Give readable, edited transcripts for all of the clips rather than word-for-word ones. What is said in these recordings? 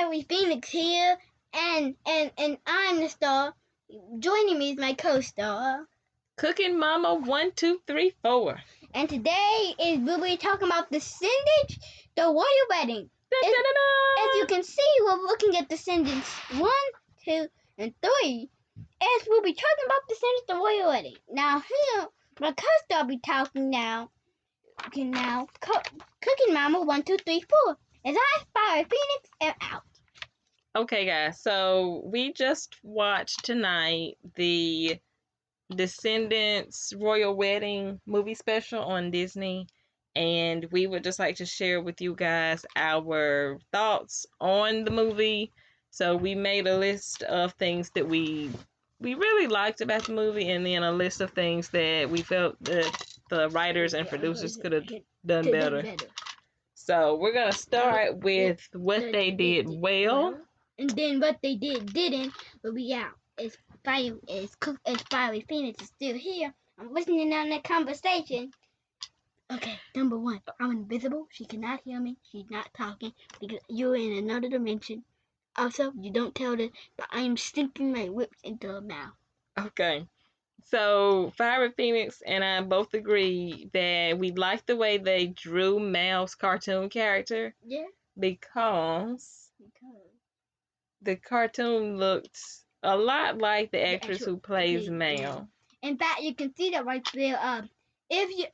Fiery Phoenix here, and I'm the star. Joining me is my co-star. Cooking Mama 1, 2, 3, 4. And today we'll be talking about Descendants, the royal wedding. As you can see, we're looking at Descendants 1, 2, and 3. As we'll be talking about Descendants, the royal wedding. Now here, my co-star will be talking now. Okay, now Cooking Mama 1, 2, 3, 4. As I, Fiery Phoenix, am out. Okay, guys, so we just watched tonight the Descendants Royal Wedding movie special on Disney, and we would just like to share with you guys our thoughts on the movie. So we made a list of things that we really liked about the movie, and then a list of things that we felt that the writers and producers could have done better. So we're gonna start with what they did well. And then what they didn't, will be out. As Fiery Phoenix is still here, I'm listening on that conversation. Okay, number 1, I'm invisible. She cannot hear me. She's not talking because you're in another dimension. Also, you don't tell her, but I am sticking my whips into her mouth. Okay. So Fiery Phoenix and I both agree that we like the way they drew Mal's cartoon character. Yeah. Because the cartoon looked a lot like the actress who plays Mal. In fact, you can see that right there. If you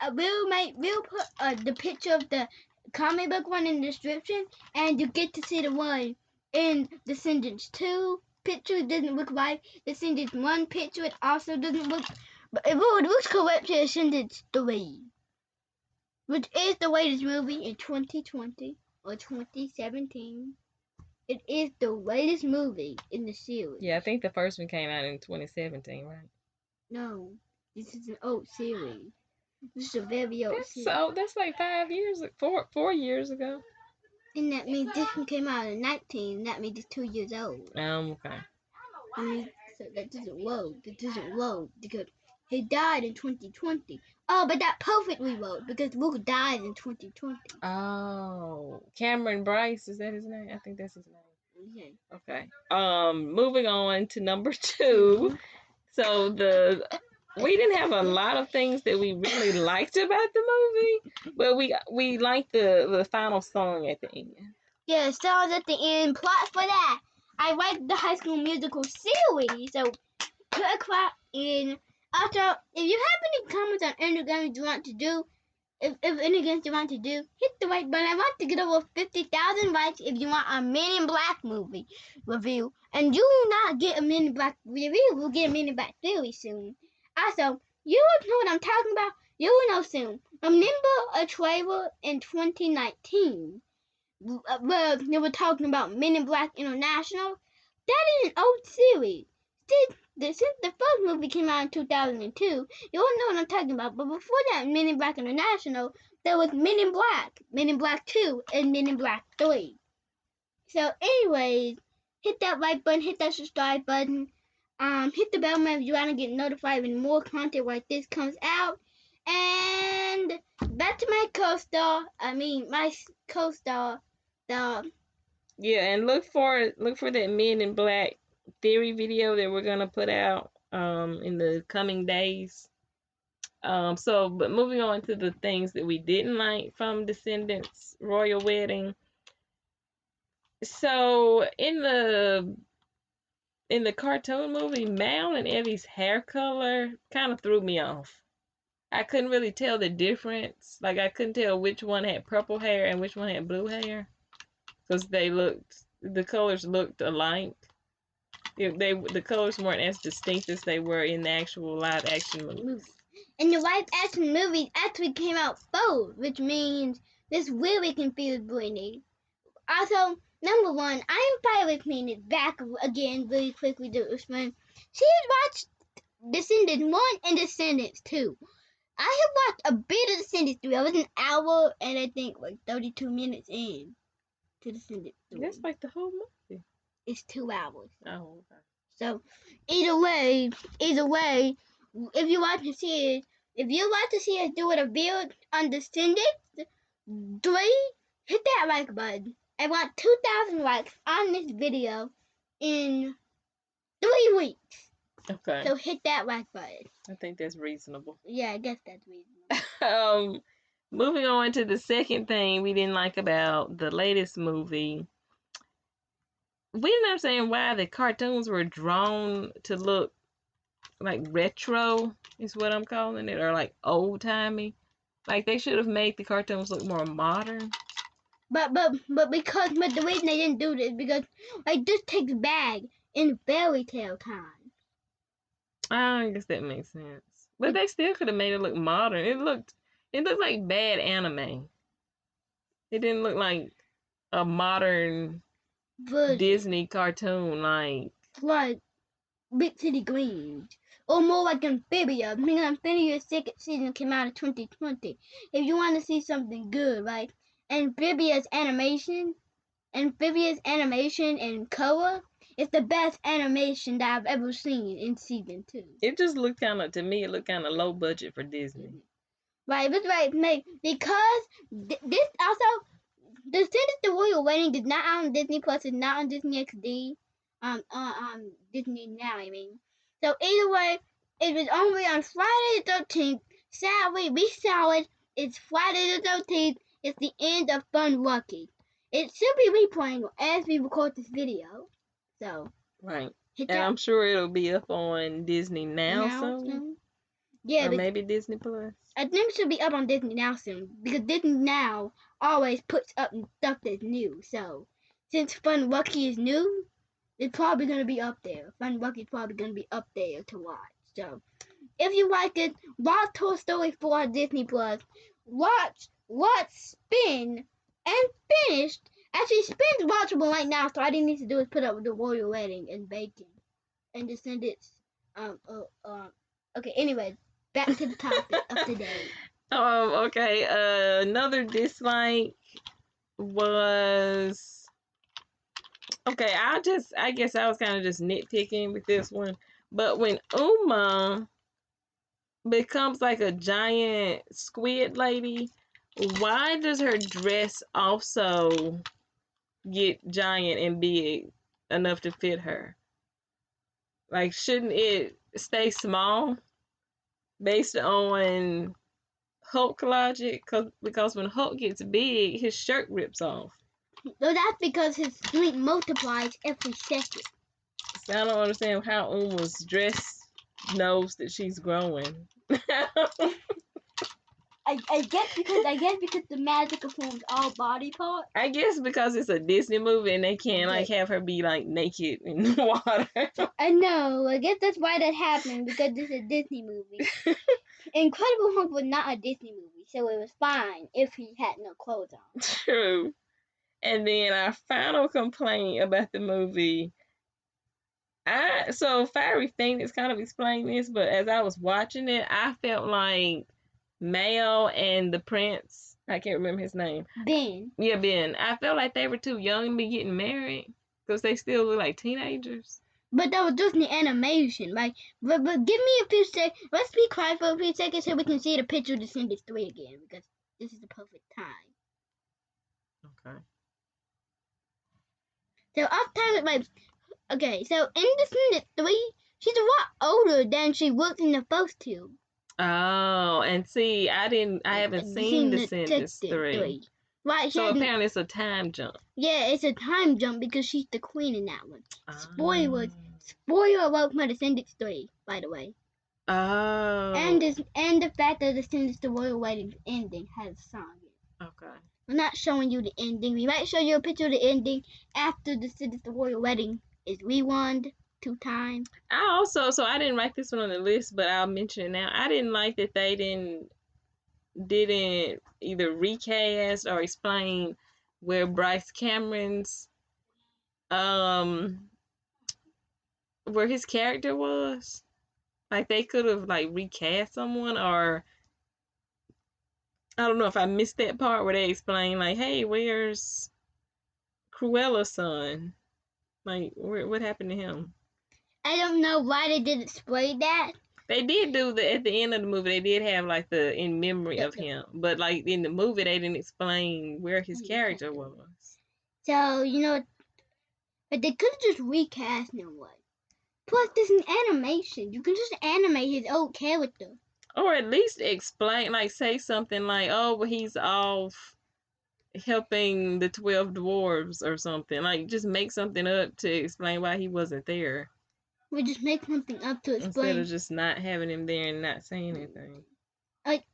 we'll put the picture of the comic book one in the description, and you get to see the one in Descendants 2 picture. It doesn't look like Descendants 1 picture. It also doesn't look, but it looks correct to Descendants 3, which is the latest movie in 2020 or 2017. It is the latest movie in the series. Yeah, I think the first one came out in 2017, right? No, this is an old series. This is a very old series. So that's like 4 years ago. And that means this one came out in 19. That means it's 2 years old. Okay. So that doesn't load. That doesn't load because he died in 2020. Oh, but that perfectly load because Luke died in 2020. Oh, Cameron Bryce, is that his name? I think that's his name. Okay. Okay. Moving on to number 2. So we didn't have a lot of things that we really liked about the movie, but we liked the final song at the end. Yeah, songs at the end. Plot for that. I like the High School Musical series, so put a clap in. Also, if you have any comments on any games you want to do, if any games you want to do, hit the like button. I want to get over 50,000 likes if you want a Men in Black movie review. And you will not get a Men in Black review. We'll get a Men in Black very soon. Also, you will know what I'm talking about. You will know soon. Remember a trailer in 2019 where they were talking about Men in Black International? That is an old series. Since the first movie came out in 2002, you all know what I'm talking about. But before that, Men in Black International, there was Men in Black 2, and Men in Black 3. So anyways, hit that like button, hit that subscribe button. Hit the bell if you want to get notified when more content like this comes out. And back to my co-star. My co-star. Yeah, and look for that Men in Black theory video that we're gonna put out in the coming days. But moving on to the things that we didn't like from Descendants Royal Wedding. So in the cartoon movie, Mal and Evie's hair color kind of threw me off. I couldn't really tell the difference. Like I couldn't tell which one had purple hair and which one had blue hair, because the colors looked alike. The colors weren't as distinct as they were in the actual live action movies. And the live action movies actually came out both, which means this really confused Brittany. Also, number 1, I am Fiery Phoenix back again really quickly to explain. She has watched Descendants 1 and Descendants 2. I have watched a bit of Descendants 3. I was an hour and I think like 32 minutes in to Descendants 3. That's like the whole movie. It's 2 hours. Oh, okay. So either way, if you want to see us do a review on Descendants 3, hit that like button. I want 2,000 likes on this video in 3 weeks. Okay. So hit that like button. I think that's reasonable. Yeah, I guess that's reasonable. Moving on to the second thing we didn't like about the latest movie. We didn't understand why the cartoons were drawn to look like retro, is what I'm calling it, or like old timey. Like they should have made the cartoons look more modern. But the reason they didn't do this because like this takes back in fairy tale time. I guess that makes sense. But they still could have made it look modern. It looked like bad anime. It didn't look like a modern Disney cartoon like Big City Greens. Or more like Amphibia. I mean, Amphibia's second season came out in 2020. If you want to see something good, right? Amphibia's animation and color is the best animation that I've ever seen in season 2. It just looked to me, it looked kind of low budget for Disney. Right, that's right. Because this also, Descendants the Royal Wedding is not on Disney Plus, it's not on Disney XD, Disney Now, I mean. So either way, it was only on Friday the 13th. Sadly, we saw it. It's Friday the 13th. It's the end of Fun Lucky. It should be replaying as we record this video. So. Right. And I'm sure it'll be up on Disney Now soon. Yeah. Or maybe Disney Plus. I think it should be up on Disney Now soon. Because Disney Now always puts up stuff that's new. So, since Fun Lucky is new, it's probably going to be up there. Fun Lucky is probably going to be up there to watch. So, if you like it, watch Toy Story 4 on Disney Plus. Watch Spin and Finished. Actually, Spin's watchable right now, so all you need to do is put up the Royal Wedding and Bacon and Descendants. Okay, anyway, back to the topic of today. Okay. Another dislike was okay. I guess I was kind of just nitpicking with this one, but when Uma becomes like a giant squid lady, why does her dress also get giant and big enough to fit her? Like, shouldn't it stay small based on Hulk logic? Because when Hulk gets big, his shirt rips off. So that's because his strength multiplies every second. So I don't understand how Uma's dress knows that she's growing. I guess because the magic performs all body parts. I guess because it's a Disney movie and they can't like have her be like naked in the water. I know. I guess that's why that happened because it's a Disney movie. Incredible Hulk was not a Disney movie, so it was fine if he had no clothes on. True. And then our final complaint about the movie. Fiery Phoenix kind of explained this, but as I was watching it, I felt like Mayo and the prince, I can't remember his name. Ben. Yeah, Ben. I felt like they were too young to be getting married because they still look like teenagers. But that was Disney animation, right? But give me a few seconds. Let's be quiet for a few seconds so we can see the picture of Descendants 3 again because this is the perfect time. Okay. So off time like okay, so in Descendants 3, she's a lot older than she looked in the first two. Oh, and see, I haven't seen Descendants 3. Right, so apparently it's a time jump. Yeah, it's a time jump because she's the queen in that one. Spoiler alert for Descendants 3, by the way. Oh. And the fact that Descendants the Royal Wedding ending has a song in it. Okay. We're not showing you the ending. We might show you a picture of the ending after Descendants the Royal Wedding is rewound 2 times. So I didn't write this one on the list, but I'll mention it now. I didn't like that they didn't either recast or explain where Bryce Cameron's where his character was. Like they could have like recast someone, or I don't know if I missed that part where they explain like, hey, where's Cruella's son? Like what happened to him? I don't know why they didn't explain that. They did do at the end of the movie. They did have like the in memory of him, but like in the movie, they didn't explain where his character was. So, but they could have just recast him one. Plus, this is animation. You can just animate his old character. Or at least explain, like say something like, oh, well, he's off helping the 12 dwarves or something. Like, just make something up to explain why he wasn't there. We just make something up to explain. Instead of just not having him there and not saying anything. Like,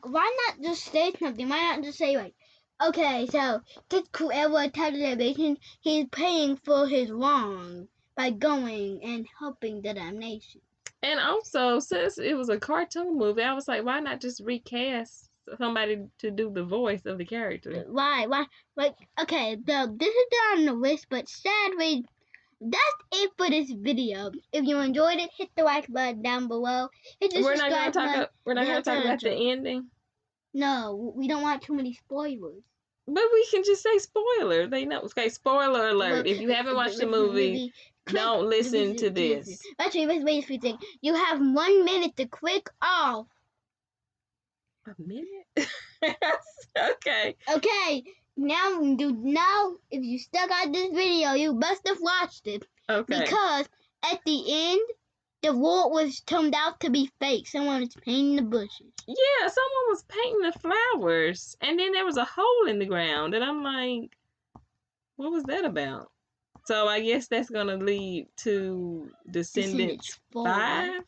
why not just say something? Why not just say, like, okay, so this whoever attacked the nation, he's paying for his wrong by going and helping the damnation. And also, since it was a cartoon movie, I was like, why not just recast somebody to do the voice of the character? Why? Like, okay, so this is on the list, but sadly, that's it for this video. If you enjoyed it, hit the like button down below. Hit the subscribe button. We're not gonna talk about the ending. No, we don't want too many spoilers. But we can just say spoiler. They know. Okay, spoiler alert. Look, if you haven't watched the movie, don't listen to this. Actually, let's thing. You have 1 minute to click off. A minute? Okay. Okay. Now, if you stuck out this video, you must have watched it. Okay. Because at the end, the world was turned out to be fake. Someone was painting the bushes. Yeah, someone was painting the flowers, and then there was a hole in the ground, and I'm like, what was that about? So I guess that's gonna lead to Descendants 5.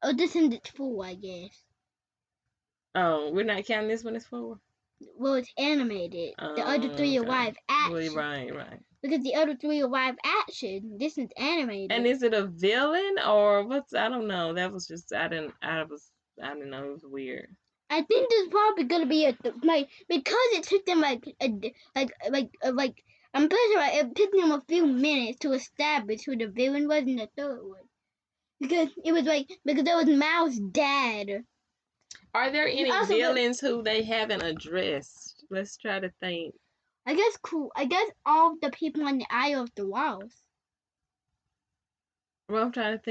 Oh, Descendants 4, I guess. Oh, we're not counting this one as 4. Well, it's animated. The other 3 are live action. Right. Because the other 3 are live action. This is animated. And is it a villain or what's? I don't know. That was just I didn't know. It was weird. I think there's probably gonna be because it took them I'm pretty sure it took them a few minutes to establish who the villain was in the third one. Because it was because that was Mao's dad. Are there any villains who they haven't addressed? Let's try to think. I guess all the people on the Eye of the Walls. Well, I'm trying to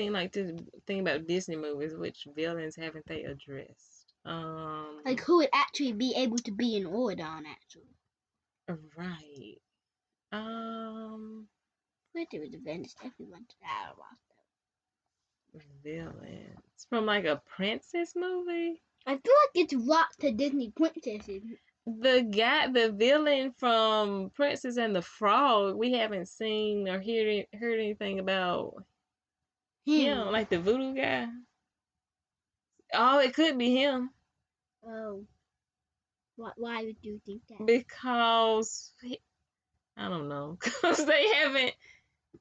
think about Disney movies. Which villains haven't they addressed? Who would actually be able to be in Ordon, actually. Right. Where there was events everyone to that villains from a princess movie. I feel like it's rocked to Disney princesses. The villain from Princess and the Frog, we haven't seen or heard anything about him, like the voodoo guy. Oh, it could be him. Oh. Why would you think that? Because I don't know. Because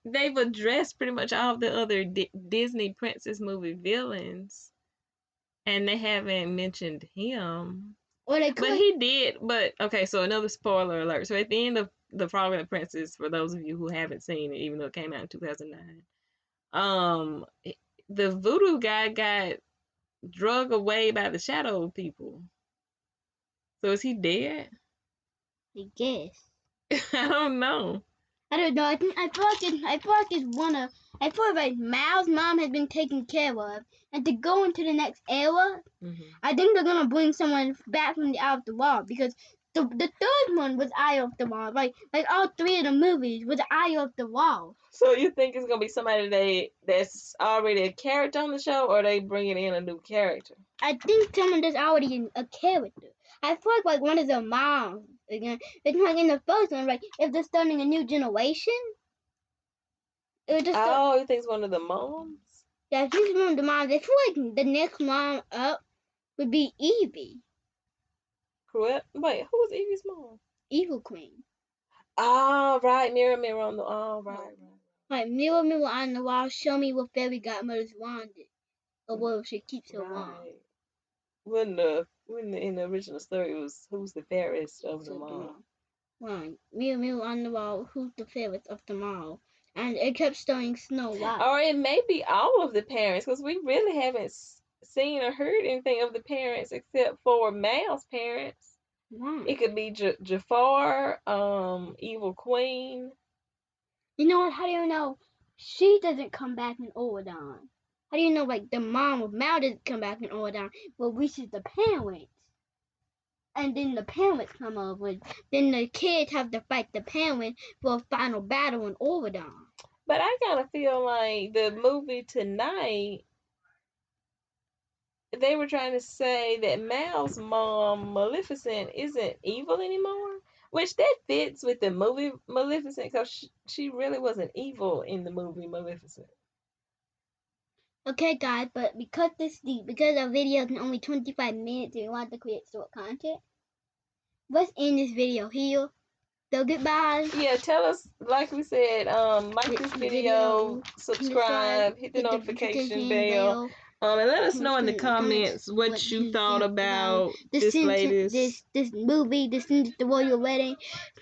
they've addressed pretty much all the other Disney princess movie villains, and they haven't mentioned him. But he did. But okay, so another spoiler alert. So at the end of The Frog and the Princess, for those of you who haven't seen it, even though it came out in 2009, the voodoo guy got drug away by the shadow people. So is he dead? I guess. I don't know. I feel like Mal's mom has been taken care of, and to go into the next era, I think they're gonna bring someone back from the Eye of the Wall, because the third one was Eye of the Wall, like all 3 of the movies was Eye of the Wall. So you think it's gonna be somebody that's already a character on the show, or are they bringing in a new character? I think someone that's already a character. I feel like one of the moms. Again, it's like in the first one, if they're starting a new generation. You think it's one of the moms? Yeah, I think it's one of the moms. I feel like the next mom up would be Evie. Correct. Wait, who was Evie's mom? Evil Queen. Oh, right. Mirror, mirror on the. Oh, right. Like, mirror, mirror on the wall, show me what fairy godmother's wand is, or what she keeps her wand. When in the original story, it was who's the fairest of them all. Right. Mirror, mirror on the wall, who's the fairest of them all? And it kept starring Snow White. Or it may be all of the parents, because we really haven't seen or heard anything of the parents except for Mal's parents. Right. It could be Jafar, Evil Queen. You know what? How do you know she doesn't come back in Ordon? How do you know the mom of Mal doesn't come back in Ordon, but reaches the parents? and then the parents come over. Then the kids have to fight the parents for a final battle in Overdon. But I kind of feel like the movie tonight, they were trying to say that Mal's mom, Maleficent, isn't evil anymore. Which that fits with the movie Maleficent, because she really wasn't evil in the movie Maleficent. Okay, guys, but because our video is only 25 minutes and we want to create short content, let's end this video here. So goodbye. Yeah, tell us, like we said, like this video, subscribe, hit the notification bell, and let us know in the comments what you thought about this latest this movie, Descendants the Royal Wedding.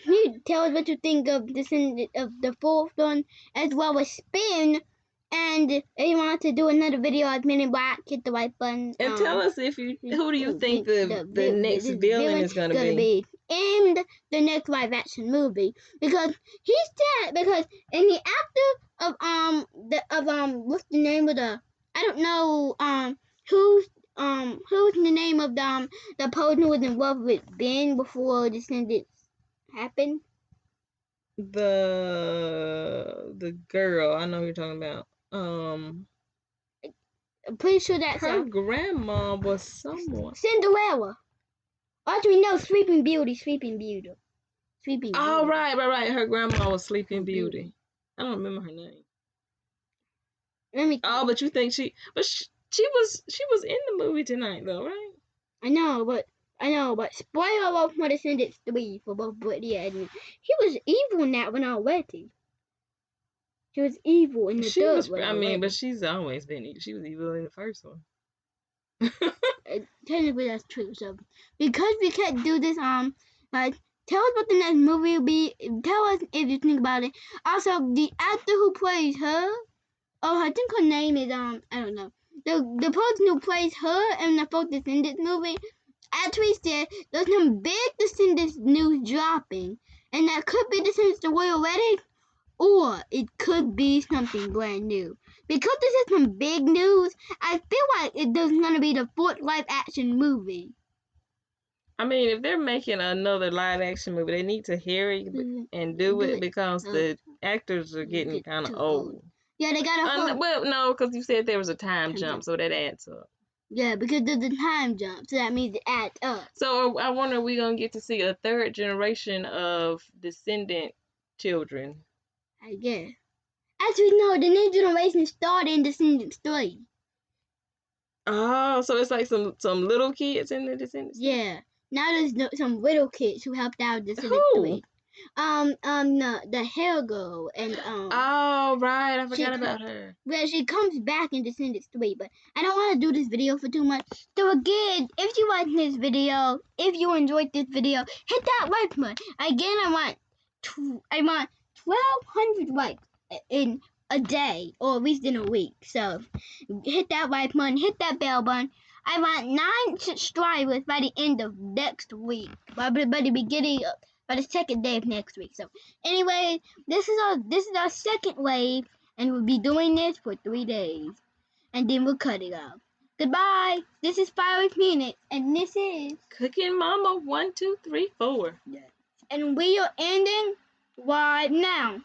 You tell us what you think of Descendants of the fourth one, as well as Spin. And if you want to do another video of Men in Black, hit the like button. And tell us who do you think the next villain is gonna be in the next live action movie, because he's dead, because in the actor of what's the name of the, I don't know, who's the name of the person who was involved with Ben before Descendants happened? The girl, I know who you're talking about. I'm pretty sure that's her grandma was someone. Cinderella. Actually, no, Sleeping Beauty. Oh, right. Her grandma was Sleeping Beauty. I don't remember her name. Let me. Oh, but you think she was in the movie tonight though, right? I know, but spoiler alert for Descendants 3 for both Brittany and Edmund. He was evil in that one already. She was evil in the third one. I mean, but she's always been evil. She was evil in the first one. Technically, that's true. So, because we can't do this, like, tell us what the next movie will be. Tell us if you think about it. Also, the actor who plays her, I think her name is I don't know. The person who plays her in the first Descendants movie actually said there's some big Descendants news dropping, and that could be Descendants the Royal Wedding, or it could be something brand new. Because this is some big news, I feel like there's gonna be the fourth live action movie. I mean, if they're making another live action movie, they need to hurry and do it because the actors are getting kind of old. Yeah, they gotta. Well, no, because you said there was a time jump, so that adds up. Yeah, because there's a time jump, so that means it adds up. So I wonder, are we gonna get to see a third generation of descendant children? I guess. Actually, no, the new generation started in Descendants 3. Oh, so it's like some little kids in the Descendants? Yeah. Now there's some little kids who helped out Descendants 3. The hair girl and Oh, right, I forgot about her. Well, she comes back in Descendants 3, but I don't want to do this video for too much. So again, if you like this video, if you enjoyed this video, hit that like button. Again, I want 1,200 likes in a day, or at least in a week. So hit that like button, hit that bell button. I want 9 subscribers by the end of next week. By the beginning of, by the second day of next week. So anyway, this is our second wave, and we'll be doing this for 3 days, and then we'll cut it off. Goodbye. This is 5 minutes, and this is Cooking Mama 1, 2, 3, 4. And we are ending right now.